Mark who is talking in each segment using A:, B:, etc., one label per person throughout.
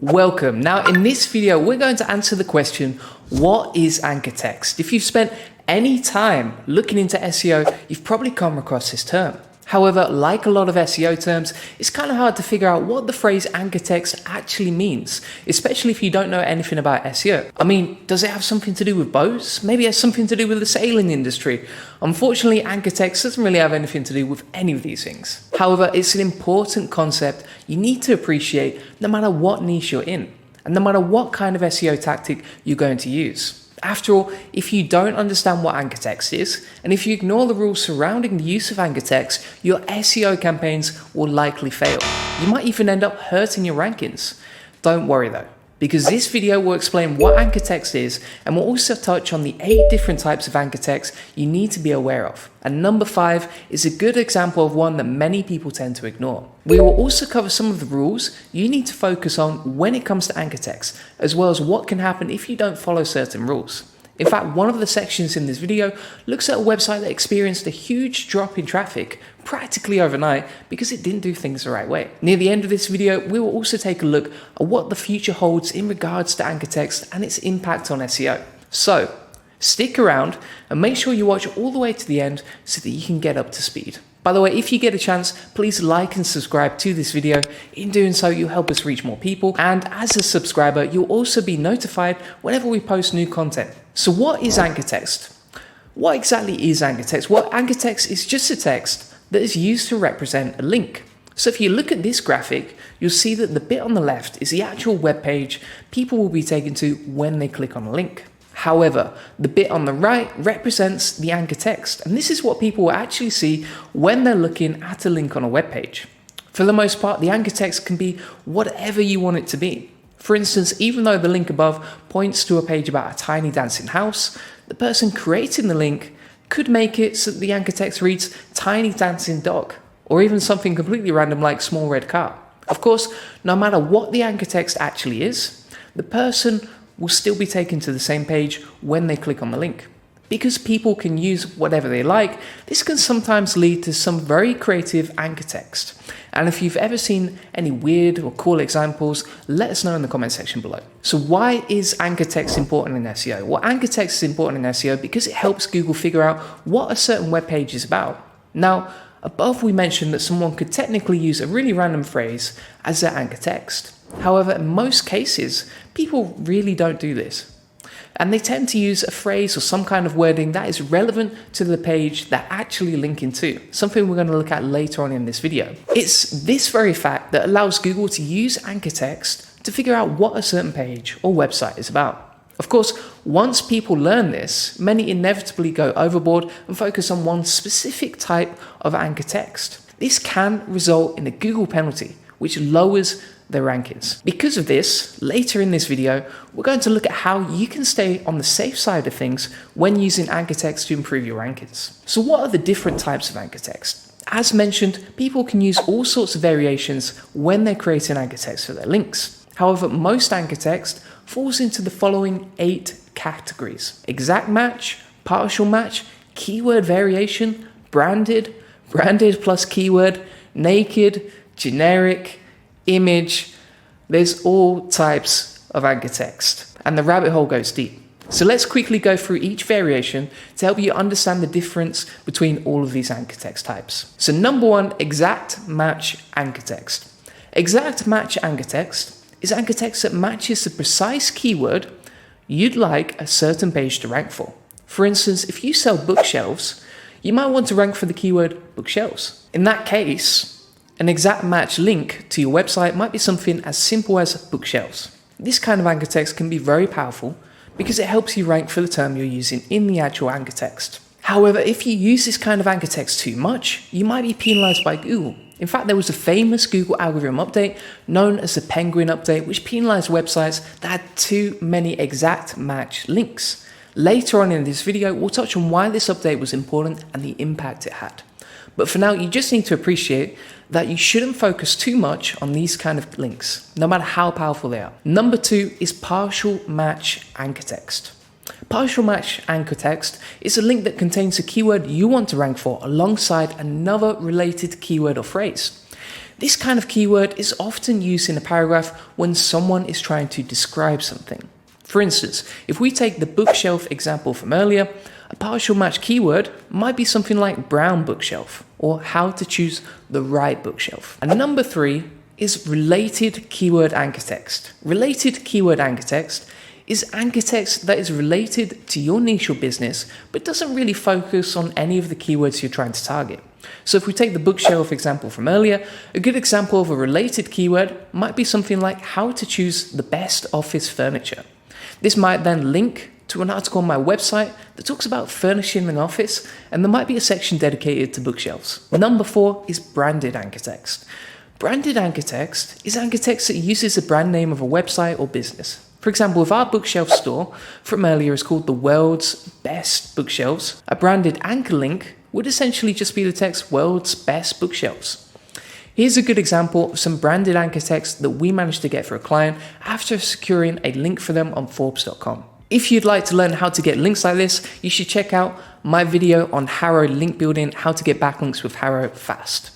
A: Welcome. Now in this video, we're going to answer the question, what is anchor text? If you've spent any time looking into SEO, you've probably come across this term. However, like a lot of SEO terms, it's kind of hard to figure out what the phrase anchor text actually means, especially if you don't know anything about SEO. I mean, does it have something to do with boats? Maybe it has something to do with the sailing industry. Unfortunately, anchor text doesn't really have anything to do with any of these things. However, it's an important concept you need to appreciate no matter what niche you're in, and no matter what kind of SEO tactic you're going to use. After all, if you don't understand what anchor text is, and if you ignore the rules surrounding the use of anchor text, your SEO campaigns will likely fail. You might even end up hurting your rankings. Don't worry though, because this video will explain what anchor text is, and will also touch on the 8 different types of anchor text you need to be aware of. And number 5 is a good example of one that many people tend to ignore. We will also cover some of the rules you need to focus on when it comes to anchor text, as well as what can happen if you don't follow certain rules. In fact, one of the sections in this video looks at a website that experienced a huge drop in traffic practically overnight because it didn't do things the right way. Near the end of this video, we will also take a look at what the future holds in regards to anchor text and its impact on SEO. So, stick around and make sure you watch all the way to the end so that you can get up to speed. By the way, if you get a chance, please like and subscribe to this video. In doing so, you'll help us reach more people. And as a subscriber, you'll also be notified whenever we post new content. So what is anchor text? What exactly is anchor text? Well, anchor text is just a text that is used to represent a link. So if you look at this graphic, you'll see that the bit on the left is the actual web page people will be taken to when they click on a link. However, the bit on the right represents the anchor text, and this is what people will actually see when they're looking at a link on a web page. For the most part, the anchor text can be whatever you want it to be. For instance, even though the link above points to a page about a tiny dancing house, the person creating the link could make it so that the anchor text reads tiny dancing dog, or even something completely random like small red car. Of course, no matter what the anchor text actually is, the person will still be taken to the same page when they click on the link. Because people can use whatever they like, this can sometimes lead to some very creative anchor text. And if you've ever seen any weird or cool examples, let us know in the comment section below. So why is anchor text important in SEO? Well, anchor text is important in SEO because it helps Google figure out what a certain web page is about. Now, above we mentioned that someone could technically use a really random phrase as their anchor text. However, in most cases, people really don't do this. And they tend to use a phrase or some kind of wording that is relevant to the page they're actually linking to, something we're going to look at later on in this video. It's this very fact that allows Google to use anchor text to figure out what a certain page or website is about. Of course, once people learn this, many inevitably go overboard and focus on one specific type of anchor text. This can result in a Google penalty, which lowers their rankings. Because of this, later in this video, we're going to look at how you can stay on the safe side of things when using anchor text to improve your rankings. So what are the different types of anchor text? As mentioned, people can use all sorts of variations when they're creating anchor text for their links. However, most anchor text falls into the following 8 categories: exact match, partial match, keyword variation, branded, branded plus keyword, naked, generic, image. There's all types of anchor text, and the rabbit hole goes deep. So let's quickly go through each variation to help you understand the difference between all of these anchor text types. So number 1, exact match anchor text. Exact match anchor text is anchor text that matches the precise keyword you'd like a certain page to rank for. For instance, if you sell bookshelves, you might want to rank for the keyword bookshelves. In that case, an exact match link to your website might be something as simple as bookshelves. This kind of anchor text can be very powerful because it helps you rank for the term you're using in the actual anchor text. However, if you use this kind of anchor text too much, you might be penalized by Google. In fact, there was a famous Google algorithm update known as the Penguin update, which penalized websites that had too many exact match links. Later on in this video, we'll touch on why this update was important and the impact it had. But for now, you just need to appreciate that you shouldn't focus too much on these kind of links, no matter how powerful they are. Number 2 is partial match anchor text. Partial match anchor text is a link that contains a keyword you want to rank for alongside another related keyword or phrase. This kind of keyword is often used in a paragraph when someone is trying to describe something. For instance, if we take the bookshelf example from earlier, a partial match keyword might be something like brown bookshelf or how to choose the right bookshelf. And number 3 is related keyword anchor text. Related keyword anchor text is anchor text that is related to your niche or business, but doesn't really focus on any of the keywords you're trying to target. So if we take the bookshelf example from earlier, a good example of a related keyword might be something like how to choose the best office furniture. This might then link to an article on my website that talks about furnishing an office, and there might be a section dedicated to bookshelves. Number 4 is branded anchor text. Branded anchor text is anchor text that uses the brand name of a website or business. For example, if our bookshelf store from earlier is called the world's best bookshelves, a branded anchor link would essentially just be the text world's best bookshelves. Here's a good example of some branded anchor text that we managed to get for a client after securing a link for them on Forbes.com. If you'd like to learn how to get links like this, you should check out my video on Harrow link building, how to get backlinks with Harrow fast.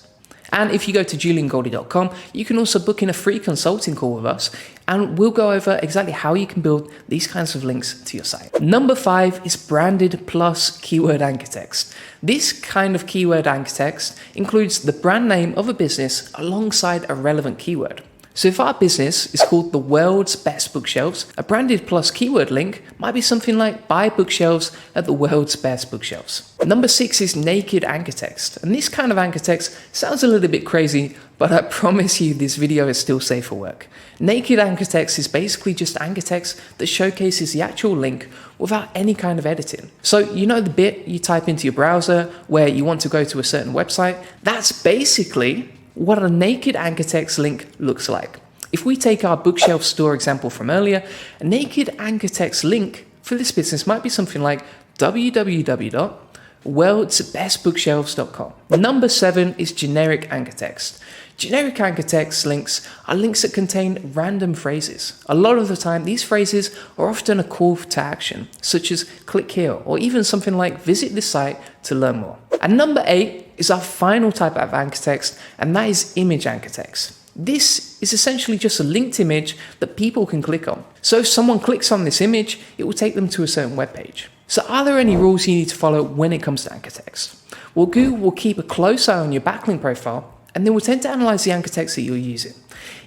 A: And if you go to juliangoldie.com, you can also book in a free consulting call with us, and we'll go over exactly how you can build these kinds of links to your site. Number 5 is branded plus keyword anchor text. This kind of keyword anchor text includes the brand name of a business alongside a relevant keyword. So if our business is called the world's best bookshelves, a branded plus keyword link might be something like buy bookshelves at the world's best bookshelves. Number 6 is naked anchor text. And this kind of anchor text sounds a little bit crazy, but I promise you this video is still safe for work. Naked anchor text is basically just anchor text that showcases the actual link without any kind of editing. So you know the bit you type into your browser where you want to go to a certain website? That's basically what a naked anchor text link looks like. If we take our bookshelf store example from earlier, a naked anchor text link for this business might be something like www.worldsbestbookshelves.com. Number 7 is generic anchor text. Generic anchor text links are links that contain random phrases. A lot of the time, these phrases are often a call to action, such as click here, or even something like visit this site to learn more. And number 8 is our final type of anchor text, and that is image anchor text. This is essentially just a linked image that people can click on. So if someone clicks on this image, it will take them to a certain web page. So are there any rules you need to follow when it comes to anchor text? Well, Google will keep a close eye on your backlink profile, and they will tend to analyze the anchor text that you're using.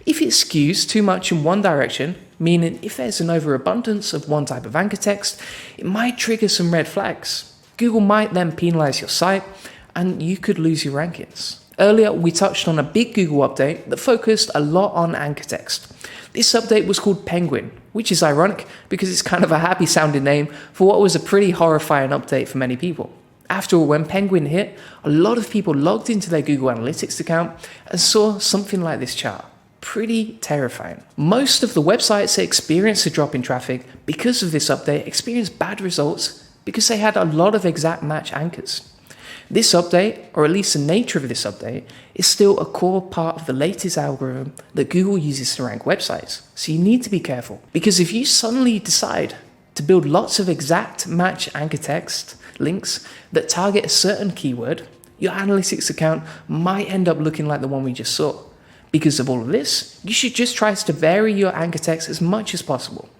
A: If it skews too much in one direction, meaning if there's an overabundance of one type of anchor text, it might trigger some red flags. Google might then penalize your site, and you could lose your rankings. Earlier, we touched on a big Google update that focused a lot on anchor text. This update was called Penguin, which is ironic because it's kind of a happy sounding name for what was a pretty horrifying update for many people. After all, when Penguin hit, a lot of people logged into their Google Analytics account and saw something like this chart. Pretty terrifying. Most of the websites that experienced a drop in traffic because of this update experienced bad results because they had a lot of exact match anchors. This update, or at least the nature of this update, is still a core part of the latest algorithm that Google uses to rank websites. So you need to be careful, because if you suddenly decide to build lots of exact match anchor text links that target a certain keyword, your analytics account might end up looking like the one we just saw. Because of all of this, you should just try to vary your anchor text as much as possible.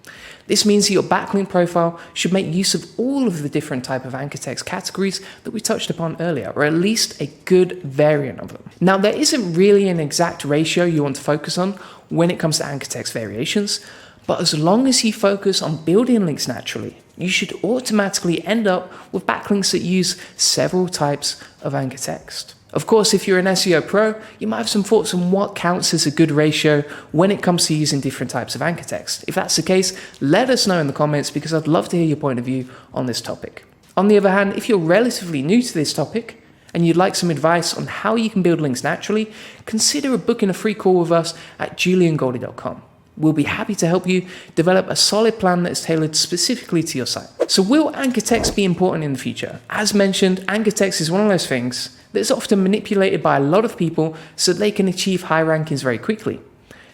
A: This means that your backlink profile should make use of all of the different type of anchor text categories that we touched upon earlier, or at least a good variant of them. Now, there isn't really an exact ratio you want to focus on when it comes to anchor text variations, but as long as you focus on building links naturally, you should automatically end up with backlinks that use several types of anchor text. Of course, if you're an SEO pro, you might have some thoughts on what counts as a good ratio when it comes to using different types of anchor text. If that's the case, let us know in the comments because I'd love to hear your point of view on this topic. On the other hand, if you're relatively new to this topic and you'd like some advice on how you can build links naturally, consider booking a free call with us at juliangoldie.com. We'll be happy to help you develop a solid plan that is tailored specifically to your site. So will anchor text be important in the future? As mentioned, anchor text is one of those things that's often manipulated by a lot of people so they can achieve high rankings very quickly.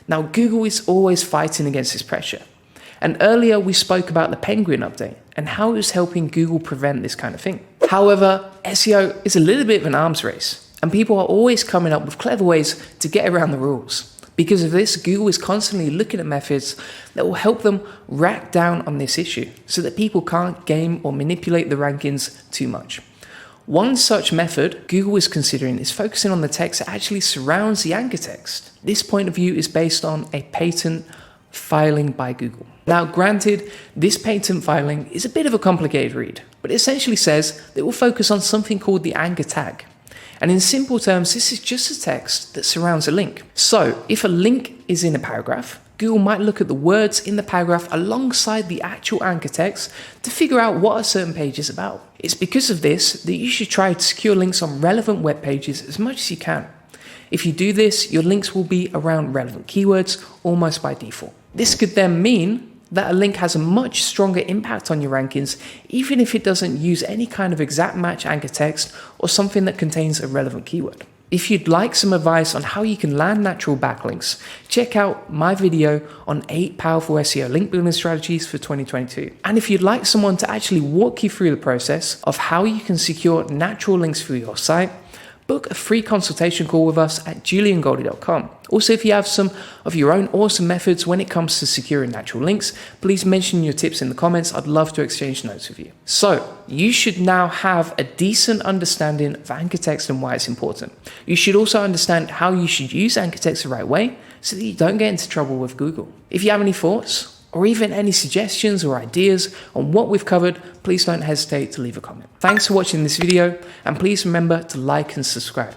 A: Now, Google is always fighting against this pressure. And earlier we spoke about the Penguin update and how it was helping Google prevent this kind of thing. However, SEO is a little bit of an arms race. And people are always coming up with clever ways to get around the rules. Because of this, Google is constantly looking at methods that will help them crack down on this issue so that people can't game or manipulate the rankings too much. One such method Google is considering is focusing on the text that actually surrounds the anchor text. This point of view is based on a patent filing by Google. Now, granted, this patent filing is a bit of a complicated read, but it essentially says that it will focus on something called the anchor tag. And in simple terms, this is just a text that surrounds a link. So if a link is in a paragraph, Google might look at the words in the paragraph alongside the actual anchor text to figure out what a certain page is about. It's because of this that you should try to secure links on relevant web pages as much as you can. If you do this, your links will be around relevant keywords almost by default. This could then mean that a link has a much stronger impact on your rankings, even if it doesn't use any kind of exact match anchor text or something that contains a relevant keyword. If you'd like some advice on how you can land natural backlinks, check out my video on 8 powerful SEO link building strategies for 2022. And if you'd like someone to actually walk you through the process of how you can secure natural links for your site, book a free consultation call with us at juliangoldie.com. Also, if you have some of your own awesome methods when it comes to securing natural links, please mention your tips in the comments. I'd love to exchange notes with you. So, you should now have a decent understanding of anchor text and why it's important. You should also understand how you should use anchor text the right way so that you don't get into trouble with Google. If you have any thoughts, or even any suggestions or ideas on what we've covered, please don't hesitate to leave a comment. Thanks for watching this video, and please remember to like and subscribe.